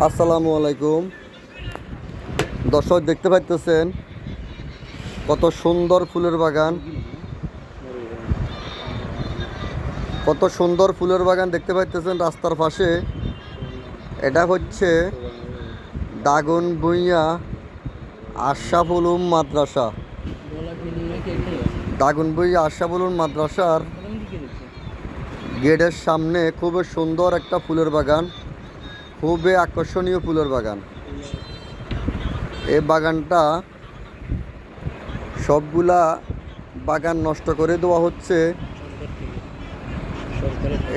আসসালামু আলাইকুম দর্শক, দেখতে পাইতেছেন কত সুন্দর ফুলের বাগান। কত সুন্দর ফুলের বাগান দেখতে পাইতেছেন রাস্তার পাশে। এটা হচ্ছে দাগনভূঞা আশরাফ উলুম মাদ্রাসা। দাগনভূঞা আশরাফ উলুম মাদ্রাসার গেটের সামনে খুবই সুন্দর একটা ফুলের বাগান, খুবই আকর্ষণীয় ফুলের বাগান। এই বাগানটা সবগুলা বাগান নষ্ট করে দেওয়া হচ্ছে।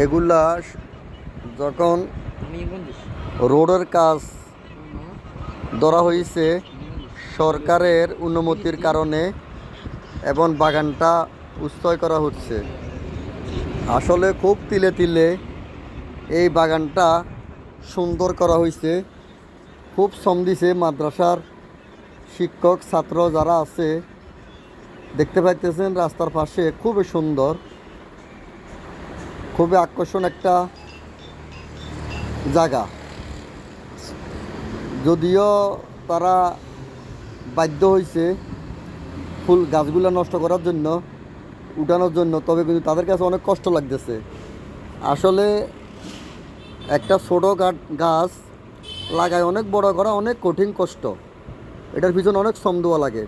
এগুলা যখন রোডের কাজ ধরা হয়েছে সরকারের অনুমতির কারণে, এবং বাগানটা উচ্ছয় করা হচ্ছে। আসলে খুব তিলে তিলে এই বাগানটা সুন্দর করা হয়েছে। খুব শ্রম দিছে মাদ্রাসার শিক্ষক ছাত্র যারা আছে। দেখতে পাইতেছেন রাস্তার পাশে খুবই সুন্দর, খুবই আকর্ষণ একটা জায়গা। যদিও তারা বাধ্য হয়েছে ফুল গাছগুলো নষ্ট করার জন্য, উঠানোর জন্য, তবে কিন্তু তাদের কাছে অনেক কষ্ট লাগতেছে। আসলে একটা ছোটো গাছ লাগায় অনেক বড় করা অনেক কঠিন কষ্ট, এটার পিছনে অনেক শ্রম দেওয়া লাগে।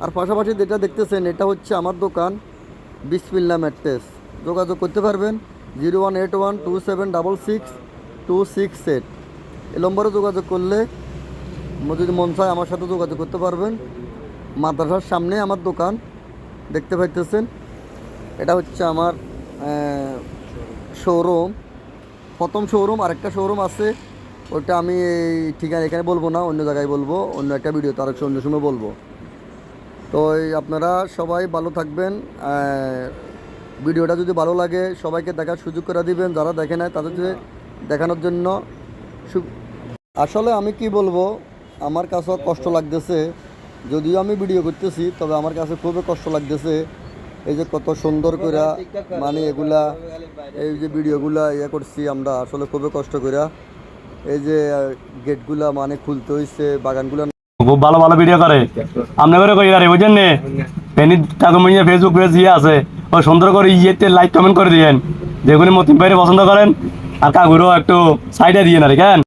আর পাশাপাশি যেটা দেখতেছেন এটা হচ্ছে আমার দোকান বিসমিল্লাহ ম্যাট্রেস। যোগাযোগ করতে পারবেন 01812766268। এই নম্বরে যোগাযোগ করলে যদি মন চায় আমার সাথে যোগাযোগ করতে পারবেন। মাদ্রাসার সামনে আমার দোকান দেখতে পাইতেছেন। এটা হচ্ছে আমার শোরুম, প্রথম শোরুম। আরেকটা শোরুম আছে, ওইটা আমি এই ঠিকানা এখানে বলবো না, অন্য জায়গায় বলবো, অন্য একটা ভিডিওতে আর অন্য সময় বলবো। তো আপনারা সবাই ভালো থাকবেন। ভিডিওটা যদি ভালো লাগে সবাইকে দেখার সুযোগ করে দিবেন, যারা দেখে নেয় তাদেরকে দেখানোর জন্য। আসলে আমি কি বলবো, আমার কাছেও কষ্ট লাগতেছে। যদিও আমি ভিডিও করতেছি, তবে আমার কাছে খুবই কষ্ট লাগতেছে। এই যে কত সুন্দর করে মানে এগুলা, এই যে ভিডিওগুলা করছি আমরা আসলে খুবই কষ্ট করে। এই যে গেটগুলা মানে খুলতে হয়েছে, বাগানগুলা খুব ভালো ভালো ভিডিও করে। আপনি করে কই আরে বুঝেন নে পেনি টাকা ফেসবুক পেজ আছে, ও সুন্দর করে ইয়েতে লাইক কমেন্ট করে দিয়েন, যেগুলি মতিন ভাইরে পছন্দ করেন। আর কাকুরও একটু সাইডে দিয়ে না রে কেন।